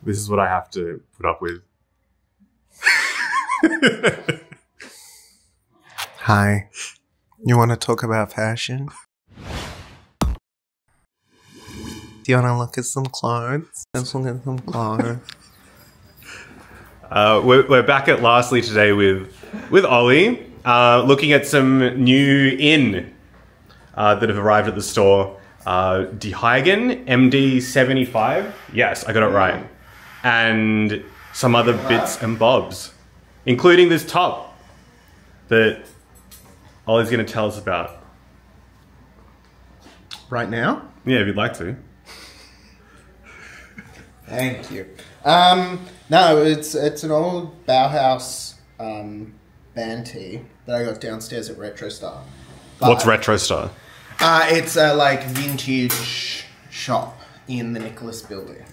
This is what I have to put up with. Hi. You want to talk about fashion? Do you want to look at some clothes? Let's look at some clothes. We're back at Lastly today with Ollie, looking at some new in that have arrived at the store. The hygen MD75. Yes, I got it right. And some other bits and bobs, including this top that Ollie's going to tell us about. Right now? Yeah, if you'd like to. Thank you. No, it's an old Bauhaus band tee that I got downstairs at Retro Star. But, what's Retro Star? It's a like vintage shop in the Nicholas building.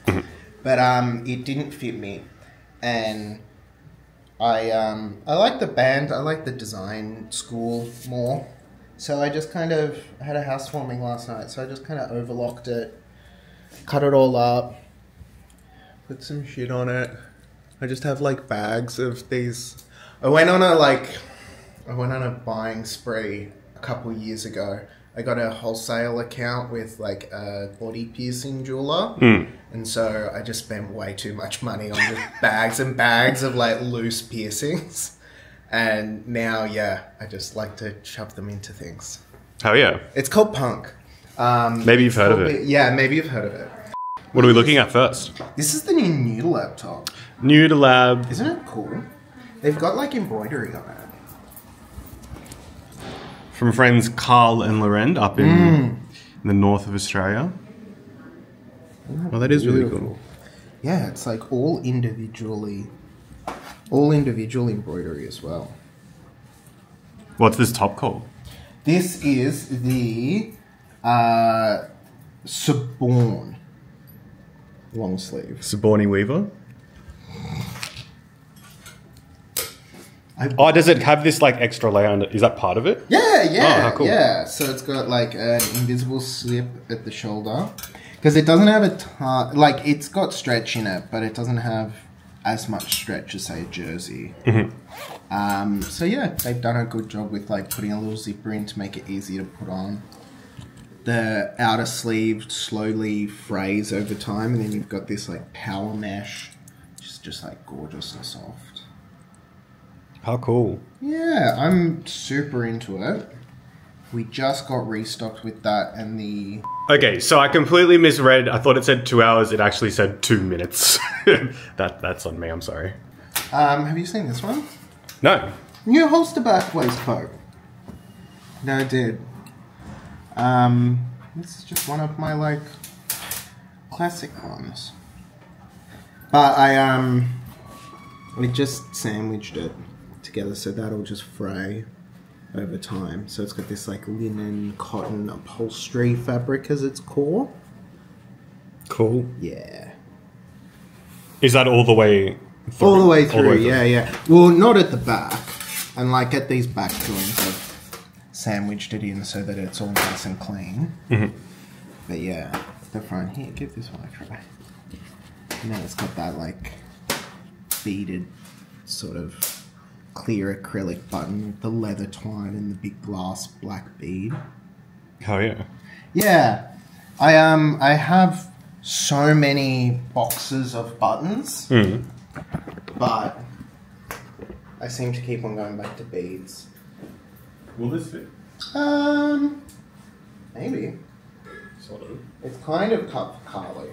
But it didn't fit me, and I like the band. I like the design school more. So I just kind of had a housewarming last night. So I just kind of overlocked it, cut it all up, put some shit on it. I just have like bags of these. I went on a buying spree a couple years ago. I got a wholesale account with like a body piercing jeweler. And so I just spent way too much money on just bags and bags of like loose piercings. And now, yeah, I just like to shove them into things. Oh yeah. It's called punk. Maybe you've heard of it. Yeah, maybe you've heard of it. What are we looking at first? This is the new neuterlab top. Neuterlab. Isn't it cool? They've got like embroidery on it. From friends Carl and Loren up in the north of Australia. Oh, that is really cool. Yeah, it's like all individual embroidery as well. What's this top called? This is the Suborn long sleeve. Suborny Weaver? Oh, does it have this like extra layer under? Is that part of it? Yeah, yeah. Oh, how cool. Yeah, so it's got like an invisible slip at the shoulder. Because it doesn't have a ton, like it's got stretch in it, but it doesn't have as much stretch as say a jersey. So yeah, they've done a good job with like putting a little zipper in to make it easy to put on. The outer sleeve slowly frays over time, and then you've got this like power mesh, which is just like gorgeous and soft. How cool. Yeah, I'm super into it. We just got restocked with that and the... Okay, so I completely misread. I thought it said 2 hours. It actually said 2 minutes. That's on me. I'm sorry. Have you seen this one? No. New holster back waistcoat. No, I did. This is just one of my, like, classic ones. But I just sandwiched it together so that'll just fray over time. So it's got this like linen cotton upholstery fabric as its core. Cool. Yeah. Is that all the way through? All the way through, yeah. Well, not at the back. And like at these back joints, I've sandwiched it in so that it's all nice and clean. But yeah, the front here, give this one a try. And then it's got that like beaded sort of clear acrylic button with the leather twine and the big glass black bead. Oh yeah. Yeah. I have so many boxes of buttons, but I seem to keep on going back to beads. Will this fit? Maybe. Sort of. It's kind of cut for Karli.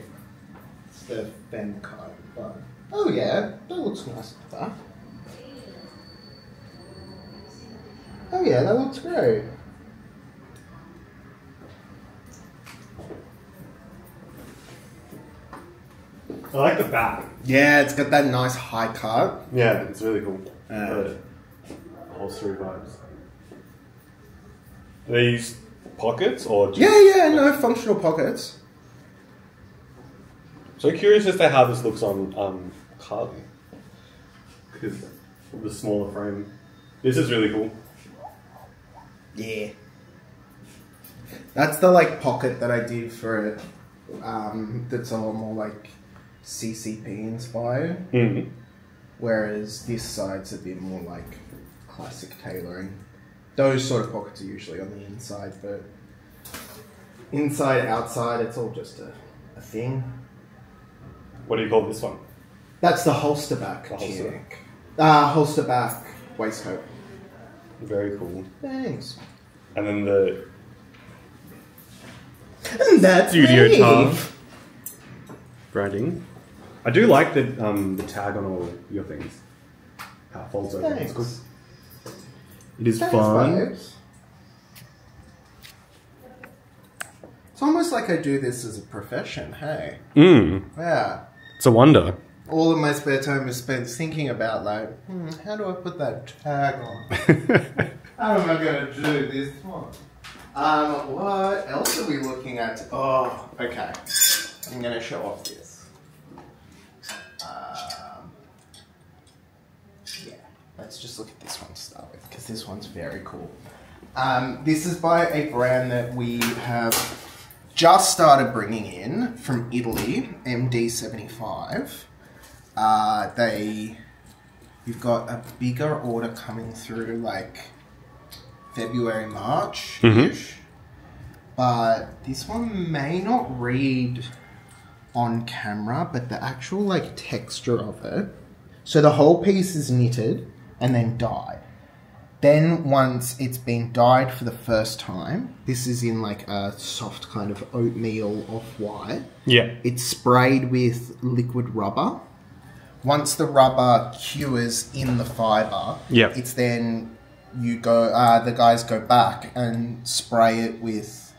It's the femme cut, but oh yeah, that looks nice at the back. Oh yeah, that looks great. I like the back. Yeah, it's got that nice high cut. Yeah, it's really cool. Upholstery vibes. Are these pockets or just Yeah, no functional pockets. So curious as to how this looks on Karli. Because of the smaller frame. This is really cool. Yeah. That's the like pocket that I did for it. That's a lot more like CCP inspired. Mm. Whereas this side's a bit more like classic tailoring. Those sort of pockets are usually on the inside, but inside, outside, it's all just a thing. What do you call this one? That's the holster back. The holster. Holster back waistcoat. Very cool. Thanks. And then the And that's studio me. tarr branding. I do like the tag on all your things. How it folds over. Thanks. It's cool. It is Thanks, fun. babes. It's almost like I do this as a profession, hey? Yeah. It's a wonder. All of my spare time is spent thinking about, like, how do I put that tag on? How am I going to do this one? What else are we looking at? Oh, okay. I'm going to show off this. Yeah, let's just look at this one to start with, because this one's very cool. This is by a brand that we have just started bringing in from Italy, MD75. You've got a bigger order coming through, like February, March-ish. But this one may not read on camera, but the actual like texture of it. So the whole piece is knitted and then dyed. Then once it's been dyed for the first time, this is in like a soft kind of oatmeal off-white. Yeah. It's sprayed with liquid rubber. Once the rubber cures in the fibre, Yeah. it's then you go. The guys go back and spray it with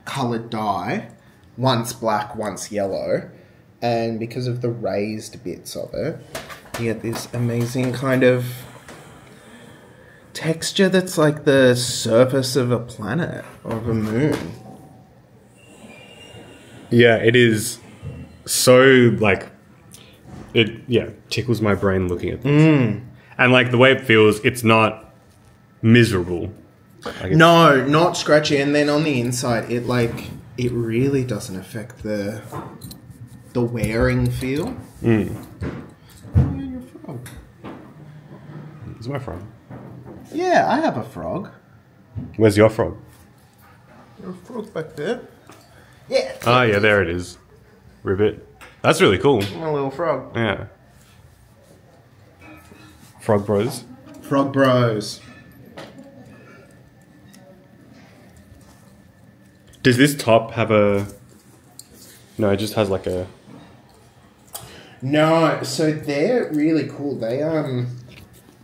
coloured dye, once black, once yellow, and because of the raised bits of it, you get this amazing kind of texture that's like the surface of a planet or of a moon. Yeah, it is so like it tickles my brain looking at this. And like the way it feels, it's not miserable. Like No, not scratchy. And then on the inside, it really doesn't affect the wearing feel. Where's your frog? Is my frog? Yeah, I have a frog. Where's your frog? Your frog's back there. Yeah. Ah, yeah, there it is. Ribbit. That's really cool. My little frog. Yeah. Frog Bros. Frog Bros. Does this top have a... No, it just has like a... No, so they're really cool. They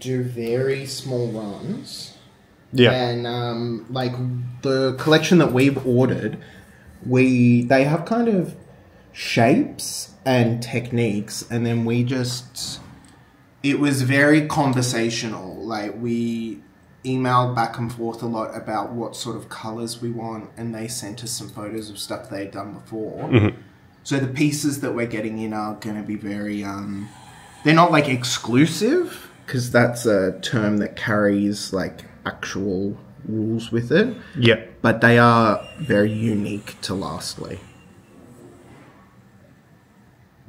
do very small runs. Yeah. And like the collection that we've ordered, they have kind of shapes and techniques, and then it was very conversational. Like we emailed back and forth a lot about what sort of colors we want, and they sent us some photos of stuff they'd done before. So the pieces that we're getting in are going to be very they're not like exclusive, because that's a term that carries like actual rules with it. Yeah. But they are very unique to Lastly.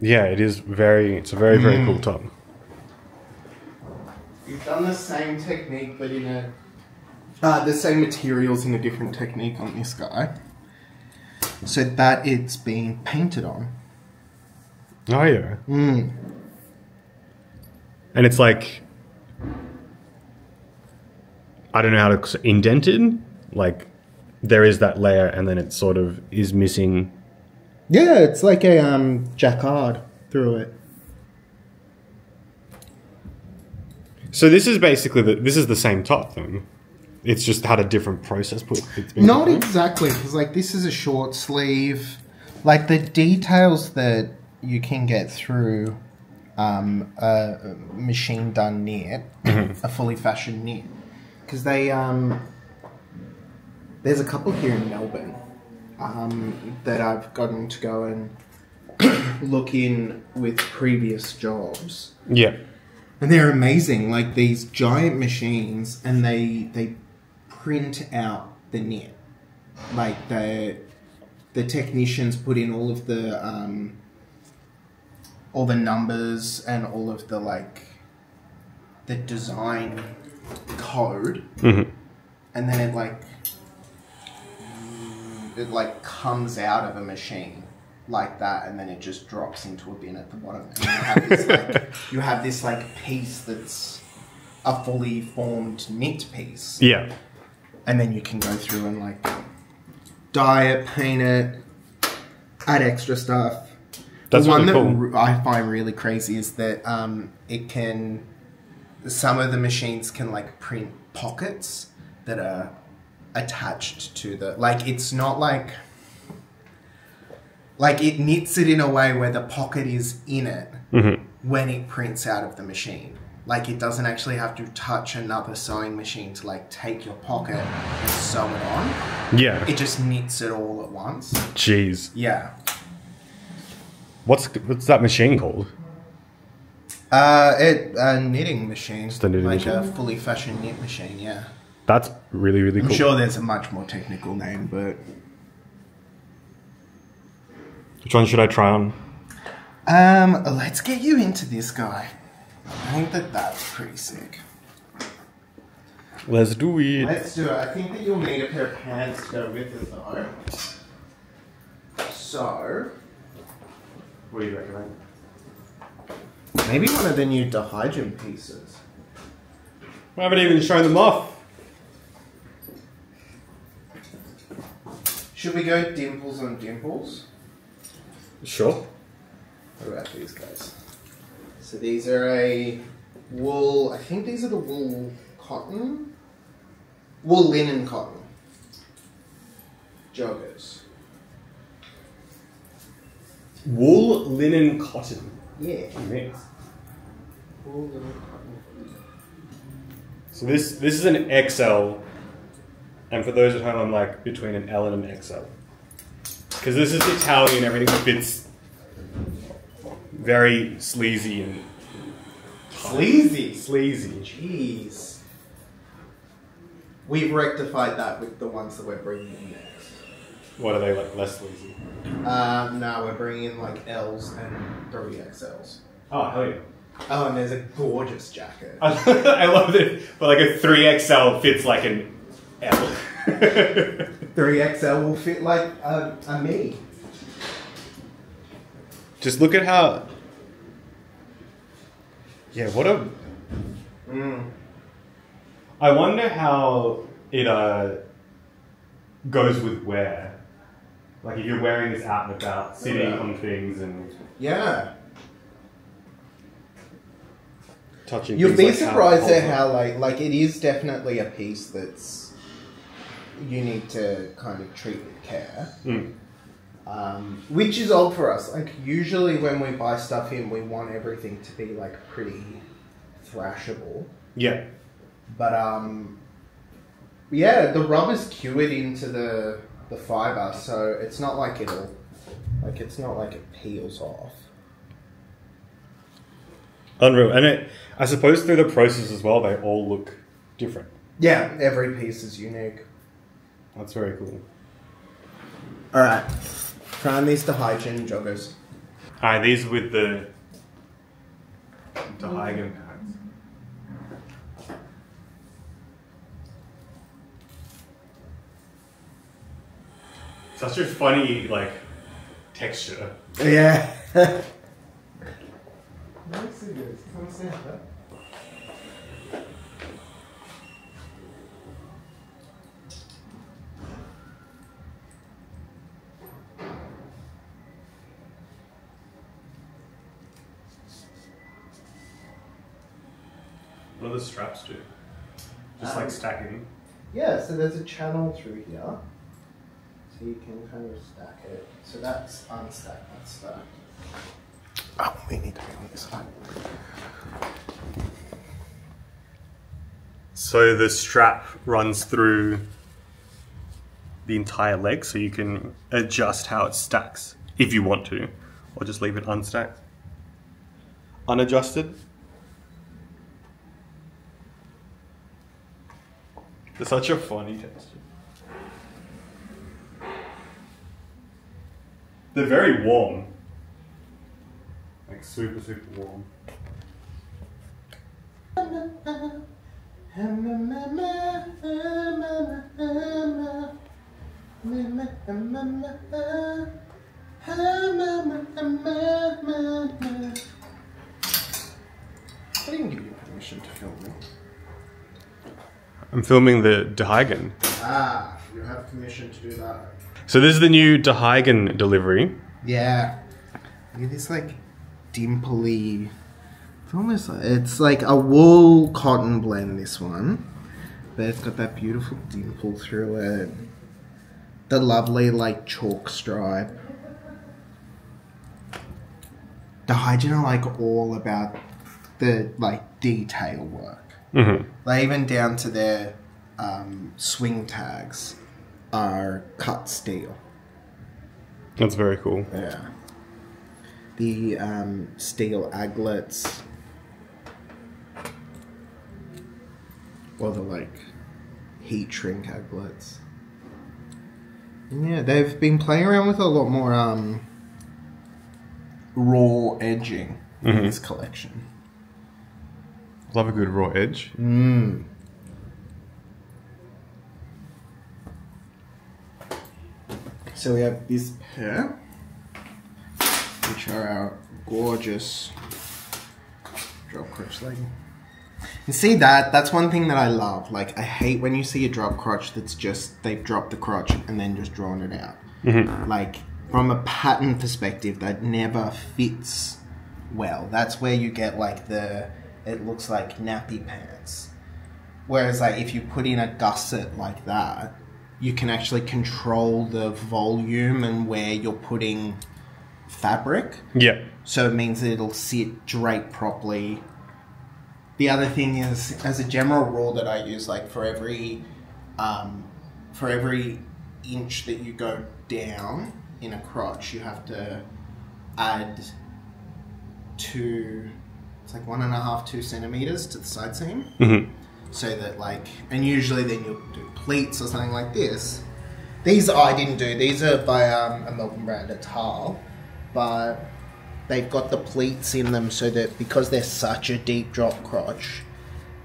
Yeah, it's a very, very cool top. We've done the same technique, but in the same materials in a different technique on this guy. So that it's being painted on. Oh, yeah. And it's like... I don't know how to... Indented? Like, there is that layer, and then it sort of is missing... Yeah, it's like a jacquard through it. So this is basically this is the same top then. It's just had a different process put. Not exactly, because like this is a short sleeve. Like the details that you can get through a machine done knit, a fully fashioned knit, because they there's a couple here in Melbourne that I've gotten to go and look in with previous jobs. Yeah. And they're amazing, like these giant machines, and they print out the knit. Like the technicians put in all of the all the numbers and all of the like the design code, Mm-hmm. and then it like comes out of a machine like that, and then it just drops into a bin at the bottom. And you have this like piece that's a fully formed knit piece. Yeah. And then you can go through and like dye it, paint it, add extra stuff. That's the one really that I find really crazy is that some of the machines can like print pockets that are attached to the, like it's not like it knits it in a way where the pocket is in it when it prints out of the machine. Like it doesn't actually have to touch another sewing machine to like take your pocket and sew it on. Yeah. It just knits it all at once. Jeez. Yeah. What's that machine called? A knitting machine. Just a knitting machine? A fully fashioned knit machine, yeah. That's really, really cool. I'm sure there's a much more technical name, but... Which one should I try on? Let's get you into this guy. I think that's pretty sick. Let's do it. Let's do it. I think that you'll need a pair of pants to go with it, though. So... What do you recommend? Maybe one of the new hygen pieces. I haven't even shown them off. Should we go dimples on dimples? Sure. What about these guys? So these are a wool, I think these are the wool cotton? Wool linen cotton. Joggers. Wool, linen, cotton. Yeah. Mix. Wool linen cotton. So this is an XL, and for those at home, I'm like between an L and an XL. Because this is Italian, everything fits very sleazy and... Sleazy? Sleazy. Jeez. We've rectified that with the ones that we're bringing in next. What are they, like, less sleazy? No, we're bringing in like L's and 3XLs. Oh, hell yeah. Oh, and there's a gorgeous jacket. I love it, but like a 3XL fits like an L. 3XL will fit like a me. Just look at how... Yeah, what a... I wonder how it goes with wear. Like if you're wearing this out and about, sitting on things and... Yeah. Touching You'll things be like surprised at how how like it is definitely a piece that's you need to kind of treat with care. Which is odd for us. Like usually when we buy stuff in, we want everything to be like pretty thrashable. Yeah. But yeah, the rubber's cured into the fibre, so it's not like it's not like it peels off. Unreal. And I suppose through the process as well, they all look different. Yeah, every piece is unique. That's very cool. Alright, try on these hygen joggers. Alright, these with the hygen pads. Such a funny, like, texture. Yeah. Let's see this. Come see that. What do the straps do? Just like stacking? Yeah, so there's a channel through here. So you can kind of stack it. So that's unstacked, that's stacked. Oh, we need to be on this side. So the strap runs through the entire leg, so you can adjust how it stacks if you want to, or just leave it unstacked. Unadjusted. It's such a funny texture. They're very warm. Like super, super warm. I didn't give you permission to film me. I'm filming the hygen. Ah, you have permission to do that. So this is the new hygen delivery. Yeah. Look at this like dimply. It's almost like, it's like a wool cotton blend, this one. But it's got that beautiful dimple through it. The lovely like chalk stripe. The hygen are like all about the like detail work. Mm-hmm. Like even down to their swing tags are cut steel. That's very cool. Yeah. The steel aglets, or the like heat shrink aglets. And yeah, they've been playing around with a lot more raw edging in this collection. Love a good raw edge. Mm. So we have this pair, which are our gorgeous drop crotch legging. You see that? That's one thing that I love. Like, I hate when you see a drop crotch that's just, they've dropped the crotch and then just drawn it out. Mm-hmm. Like, from a pattern perspective, that never fits well. That's where you get like it looks like nappy pants. Whereas like if you put in a gusset like that, you can actually control the volume and where you're putting fabric. Yeah. So it means that it'll sit drape properly. The other thing is, as a general rule that I use, like for every inch that you go down in a crotch, you have to add it's like 1.5, 2 centimeters to the side seam. Mm-hmm. So that like, and usually then you'll do pleats or something like this. These I didn't do. These are by a Melbourne brand, tarr, but they've got the pleats in them so that because they're such a deep drop crotch,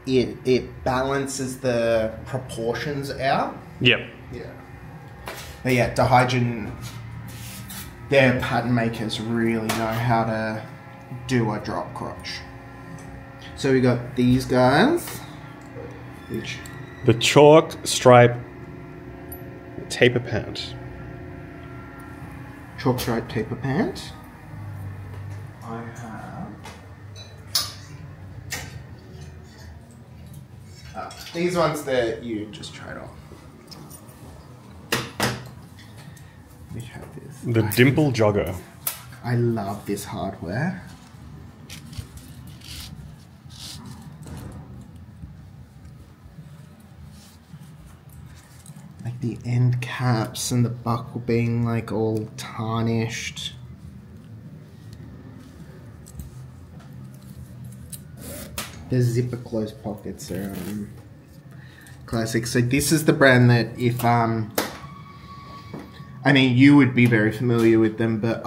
it balances the proportions out. Yep. Yeah. But yeah, the hygen, their pattern makers really know how to do a drop crotch. So we got these guys, which The chalk stripe taper pant. Chalk stripe taper pant. I have these ones that you just tried on. We have this. The dimple jogger. I love this hardware. Like the end caps and the buckle being like all tarnished. The zipper closed pockets are classic. So this is the brand that if I mean you would be very familiar with them, but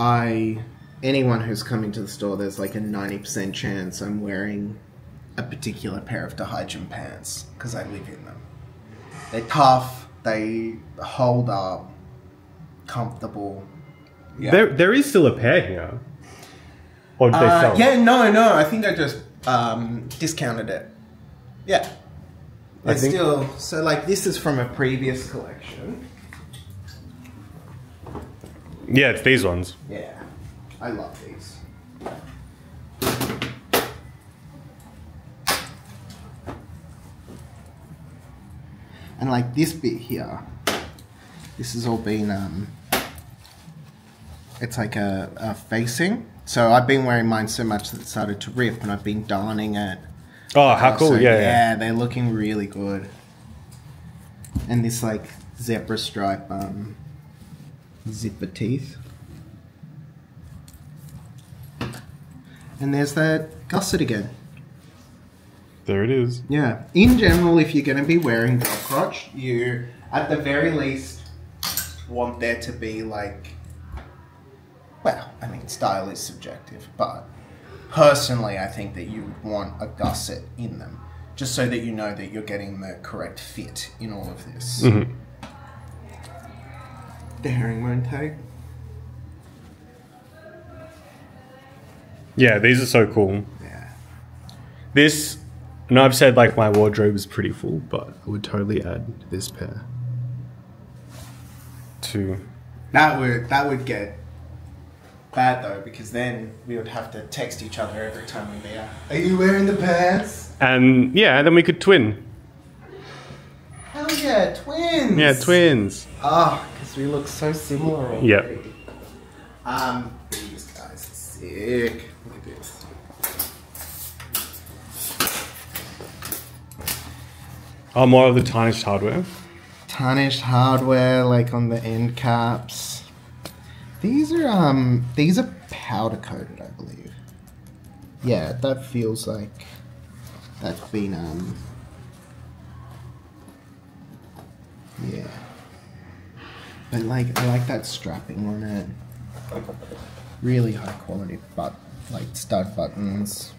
anyone who's come into the store, there's like a 90% chance I'm wearing a particular pair of hygen pants because I live in them. They're tough. They hold up, comfortable. Yeah. There is still a pair here. Or did they sell? Yeah, no. I think I just discounted it. Yeah. It's still, so like this is from a previous collection. Yeah, it's these ones. Yeah. I love these. And like this bit here, this has all been, it's like a facing. So I've been wearing mine so much that it started to rip and I've been darning it. Oh, how cool, so, yeah. they're looking really good. And this like zebra stripe zipper teeth. And there's that gusset again. There it is. Yeah. In general, if you're going to be wearing drop crotch, you, at the very least, want there to be like, well, I mean, style is subjective, but personally, I think that you would want a gusset in them, just so that you know that you're getting the correct fit in all of this. Mm-hmm. The herringbone tag. Yeah, these are so cool. Yeah. This, and I've said like my wardrobe is pretty full, but I would totally add this pair to. That would get bad though, because then we would have to text each other every time we're there. Are you wearing the pants? And yeah, then we could twin. Hell yeah, twins! Yeah, twins. Oh, because we look so similar already. Yep. These guys are sick. Look at this. Oh, more of the tarnished hardware. Tarnished hardware, like on the end caps. These are powder coated, I believe. Yeah, that feels like that's been yeah. But like, I like that strapping on it. Really high quality, but like stud buttons.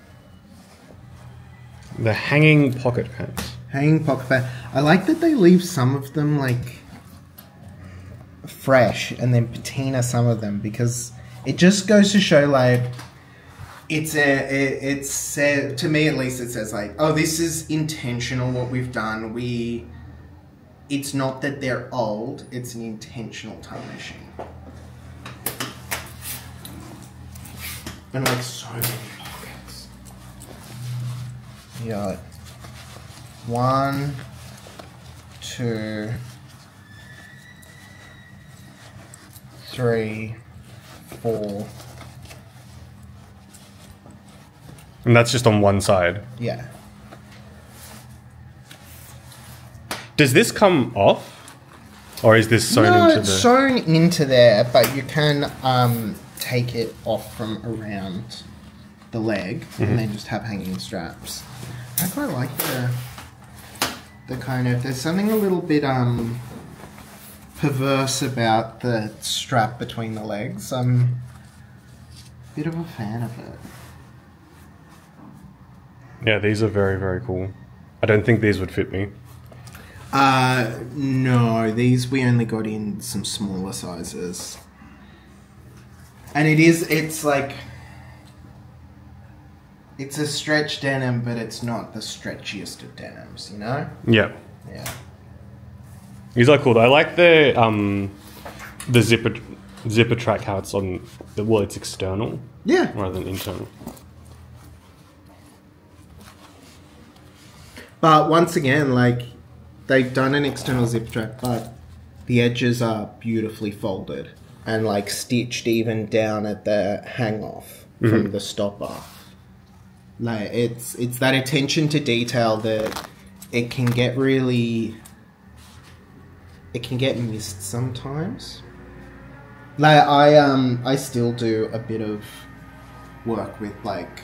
The hanging pocket pants. Hanging pocket pants. I like that they leave some of them like fresh and then patina some of them, because it just goes to show like it's to me at least, it says like, oh, this is intentional what we've done. It's not that they're old, it's an intentional tarnishing. And like so many pockets. Yeah. 1, 2, 3, 4. And that's just on one side. Yeah. Does this come off? Or is this sewn No, into it's the... sewn into there, but you can take it off from around the leg and then just have hanging straps. I quite like the kind of, there's something a little bit perverse about the strap between the legs. I'm a bit of a fan of it. Yeah, these are very, very cool. I don't think these would fit me. No, these we only got in some smaller sizes. And it's like, it's a stretch denim, but it's not the stretchiest of denims, you know? Yeah. Yeah. These are cool. I like the zipper track, how it's on the, well, it's external. Yeah. Rather than internal. But once again, like, they've done an external zip track, but the edges are beautifully folded and like stitched even down at the hang off from the stopper. Like, it's that attention to detail that it can get really, it can get missed sometimes. Like, I still do a bit of work with like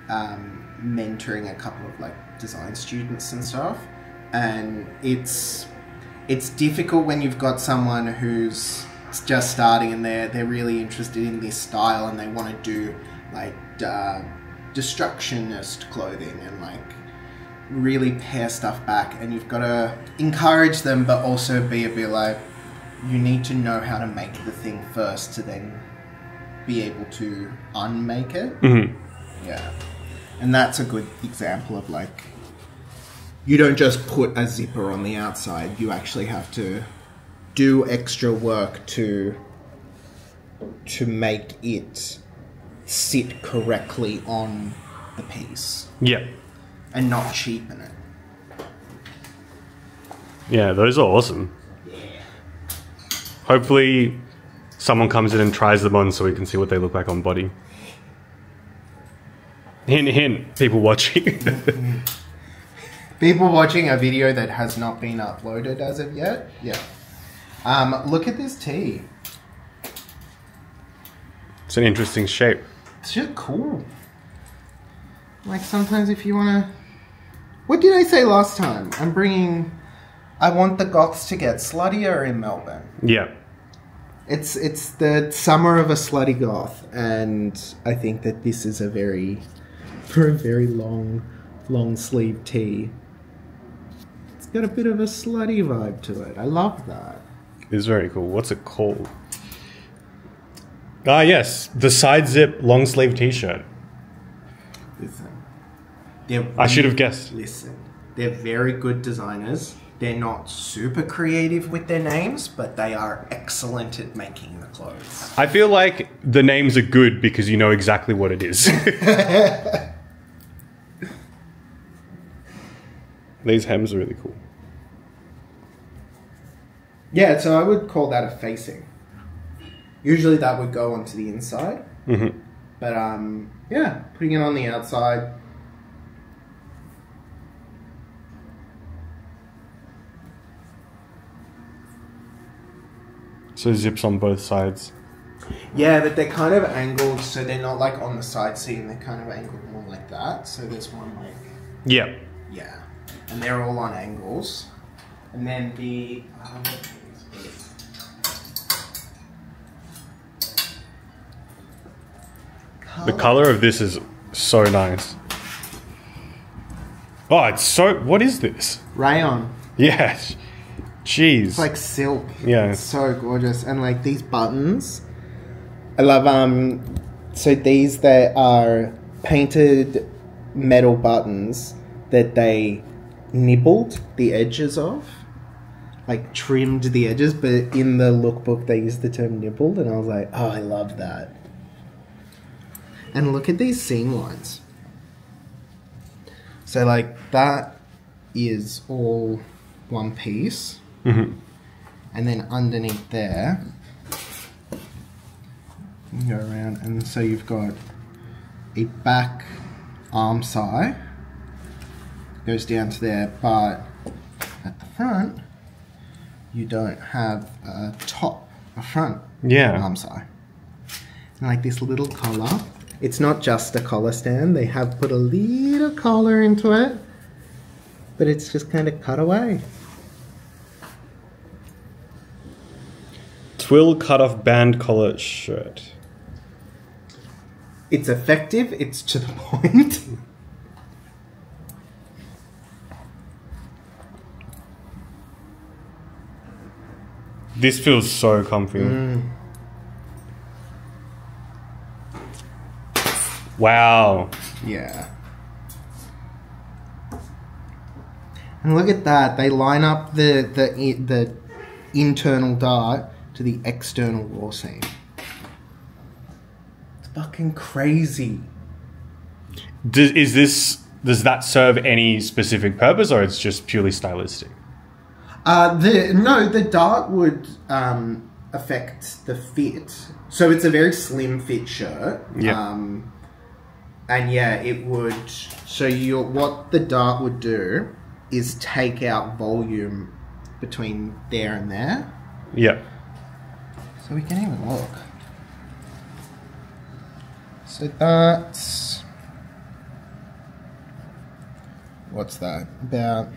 mentoring a couple of like design students and stuff, and it's difficult when you've got someone who's just starting and they're really interested in this style and they want to do like destructionist clothing and like really pare stuff back, and you've got to encourage them but also be a bit like, you need to know how to make the thing first to then be able to unmake it. Yeah. And that's a good example of like, you don't just put a zipper on the outside, you actually have to do extra work to make it sit correctly on the piece. Yeah. And not cheapen it. Yeah, those are awesome. Yeah. Hopefully someone comes in and tries them on so we can see what they look like on body. Hint, hint, people watching. People watching a video that has not been uploaded as of yet. Yeah. Look at this tee. It's an interesting shape. It's just cool. Like, sometimes if you want to... What did I say last time? I want the goths to get sluttier in Melbourne. Yeah. It's the summer of a slutty goth, and I think that this is a very long sleeve tee. It's got a bit of a slutty vibe to it. I love that. It's very cool. What's it called? Ah, yes, the side zip long sleeve t-shirt. Listen, I should have guessed. Listen, they're very good designers. They're not super creative with their names, but they are excellent at making the clothes. I feel like the names are good because you know exactly what it is. These hems are really cool. Yeah, so I would call that a facing. Usually that would go onto the inside. Mm-hmm. But, yeah, putting it on the outside. So zips on both sides. Yeah, but they're kind of angled, so they're not like on the side seam. They're kind of angled more like that. So there's one like... Yeah. Yeah. And they're all on angles. And then the... The color of this is so nice. Oh, it's so... What is this? Rayon. Yeah. Jeez. It's like silk. Yeah. It's so gorgeous. And like these buttons. I love, so these, they are painted metal buttons that they nibbled the edges of. Like trimmed the edges, but in the lookbook they used the term nibbled, and I was like, oh, I love that. And look at these seam lines. So like that is all one piece. Mm-hmm. And then underneath there, you can go around, and so you've got a back arm side, goes down to there, but at the front, you don't have a top, a front arm side. And like this little collar, it's not just a collar stand, they have put a little collar into it, but it's just kind of cut away. Twill cut-off band collar shirt. It's effective, it's to the point. This feels so comfy. Wow. Yeah. And look at that, they line up the internal dart to the external raw seam. It's fucking crazy. Does that serve any specific purpose, or it's just purely stylistic? The dart would affect the fit. So it's a very slim fit shirt. Yeah. And yeah, it would. So what the dart would do is take out volume between there and there. Yeah. So we can even look. So that's... What's that? About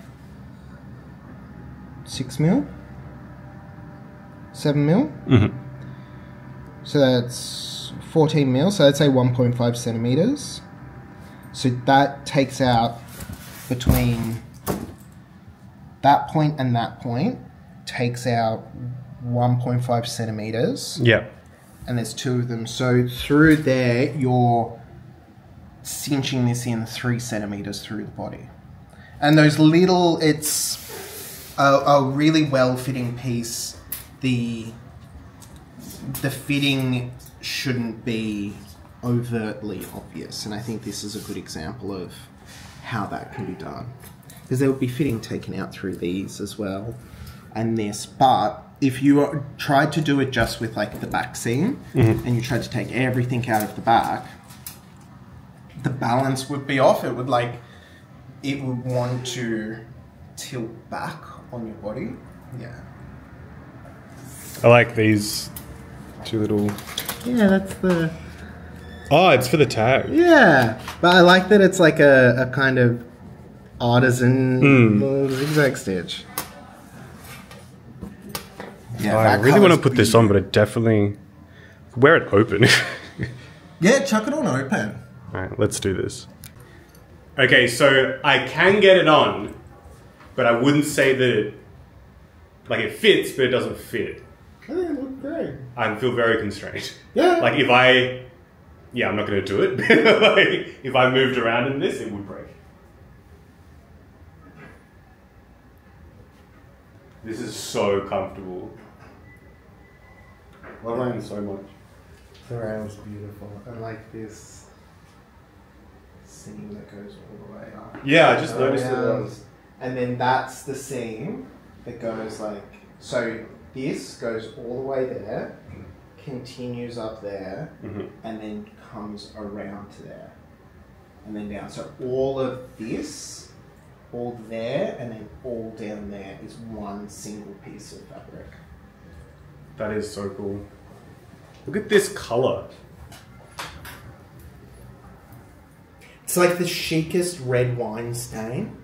6 mil? 7 mil? Mm-hmm. So that's 14 mil, so I'd say 1.5 centimeters. So that takes out between that point and that point, takes out 1.5 centimeters. Yeah. And there's two of them. So through there, you're cinching this in 3 centimeters through the body. And those little, it's a really well-fitting piece. The fitting shouldn't be overtly obvious, and I think this is a good example of how that can be done. Because there would be fitting taken out through these as well, and this, but if you tried to do it just with like the back seam, and you tried to take everything out of the back, the balance would be off. It would want to tilt back on your body. Yeah. I like these two little... Yeah, that's the... Oh, it's for the tag. Yeah, but I like that it's like a kind of artisan little zigzag stitch. Yeah, I really want to put this on, but I definitely wear it open. Yeah, chuck it on open. All right, let's do this. Okay, so I can get it on, but I wouldn't say that it fits, but it doesn't fit. I think it looks great. I feel very constrained. Yeah. Like if I'm not going to do it. Like if I moved around in this, it would break. This is so comfortable. I love it so much. The rail's beautiful. I like this seam that goes all the way up. Yeah, I just noticed it was. And then that's the seam that goes so this goes all the way there, continues up there, and then comes around to there. And then down. So all of this, all there, and then all down there is one single piece of fabric. That is so cool. Look at this color. It's like the chicest red wine stain.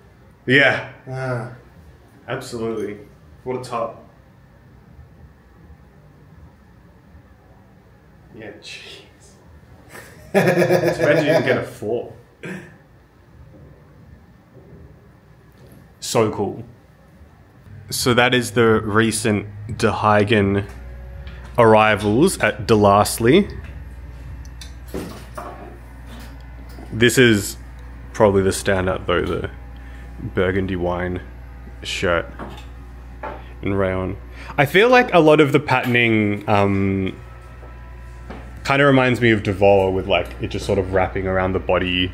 Yeah. Absolutely. What a top. Yeah, jeez. It's bad you didn't get a 4. So cool. So that is the recent de Hygen arrivals at De Lastly. This is probably the standout though, the burgundy wine shirt in rayon. I feel like a lot of the patterning kind of reminds me of Devour with it just sort of wrapping around the body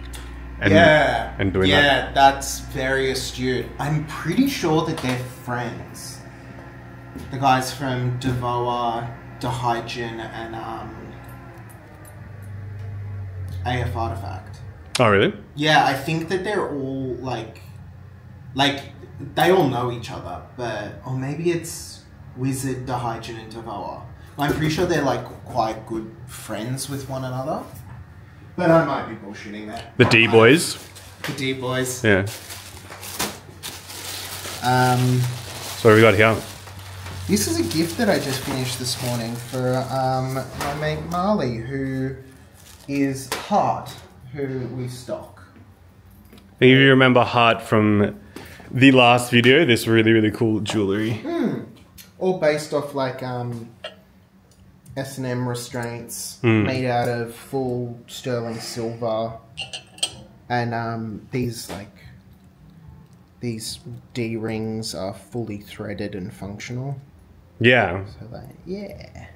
and doing that. Yeah, that's very astute. I'm pretty sure that they're friends. The guys from Devour, de Hygen, and AF Artifact. Oh, really? Yeah, I think that they're all they all know each other, or maybe it's Wizzard, de Hygen, and Devour. I'm pretty sure they're quite good friends with one another. But I might be bullshitting that. The D boys. The D boys. Yeah. So what have we got here? This is a gift that I just finished this morning for my mate Marley, who is Hardt, who we stock. If you remember Hardt from the last video, this really, really cool jewellery. All based off S&M restraints made out of full sterling silver, and these D rings are fully threaded and functional. Yeah. So yeah.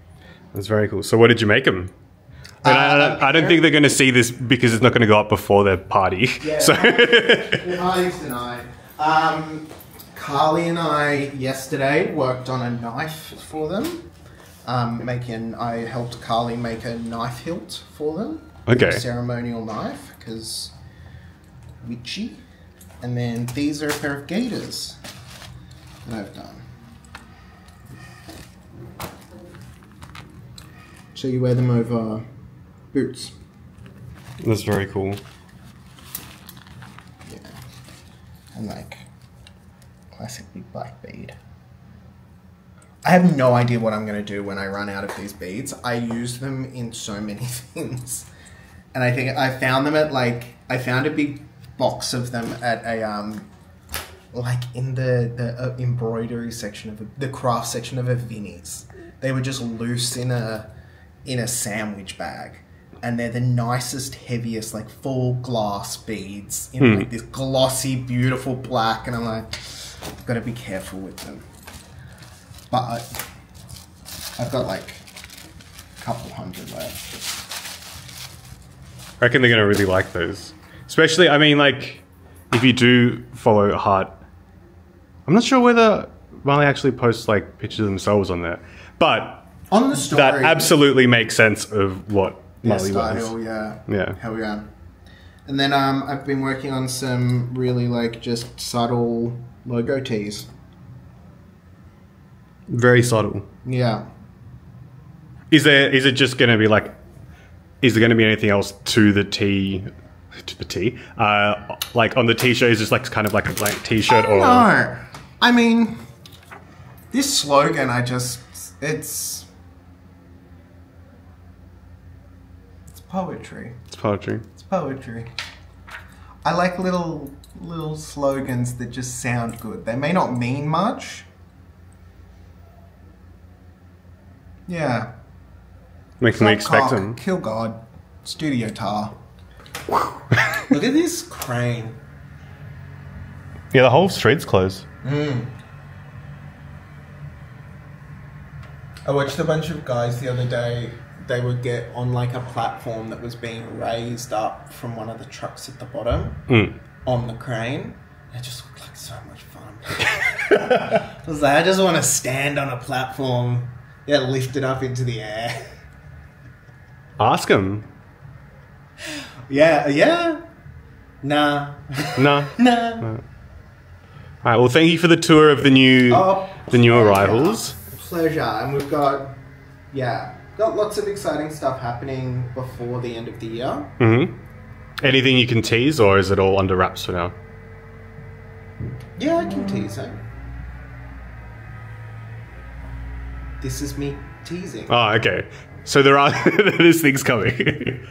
That's very cool. So what did you make them? I don't think they're going to see this because it's not going to go up before their party. Yeah. So. Nice tonight. Karli and I yesterday worked on a knife for them. I helped Karli make a knife hilt for them. Okay. A ceremonial knife, because witchy. And then these are a pair of gaiters that I've done. So you wear them over boots. That's very cool. Yeah. And classic big black bead. I have no idea what I'm going to do when I run out of these beads. I use them in so many things. And I think I found them at I found a big box of them at a, in the embroidery section of the craft section of a Vinnie's. They were just loose in a sandwich bag. And they're the nicest, heaviest, full glass beads in this glossy, beautiful black. And I'm I've got to be careful with them. But I've got a couple hundred left. I reckon they're going to really like those. Especially, if you do follow Hardt, I'm not sure whether Marley actually posts pictures of themselves on there. But on the story, that absolutely makes sense of what Marley was. Yeah. Hell yeah. And then I've been working on some really just subtle logo tees. Very subtle. Yeah. Is it just going to be is there going to be anything else to the tee? To the tee? On the t-shirt, is just kind of a blank t-shirt? No. I mean, this slogan I just It's poetry. It's poetry. It's poetry. I like little slogans that just sound good. They may not mean much. Yeah. When can we expect them? Kill God. Studio Tarr. Look at this crane. Yeah, the whole street's closed. I watched a bunch of guys the other day. They would get on like a platform that was being raised up from one of the trucks at the bottom on the crane. It just looked like so much fun. I was like, I just want to stand on a platform, lift it up into the air. Ask them. Yeah. Nah. No. All right. Well, thank you for the tour of the new arrivals. Pleasure. And we've got lots of exciting stuff happening before the end of the year. Anything you can tease, or is it all under wraps for now? Yeah, I can tease it. This is me teasing. Oh, okay. So there's things coming.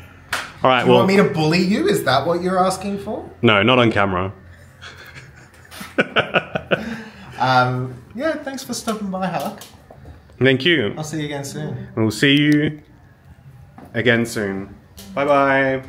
All right. Do you want me to bully you? Is that what you're asking for? No, not on camera. Yeah, thanks for stopping by, Hardt. Thank you. I'll see you again soon. We'll see you again soon. Bye-bye.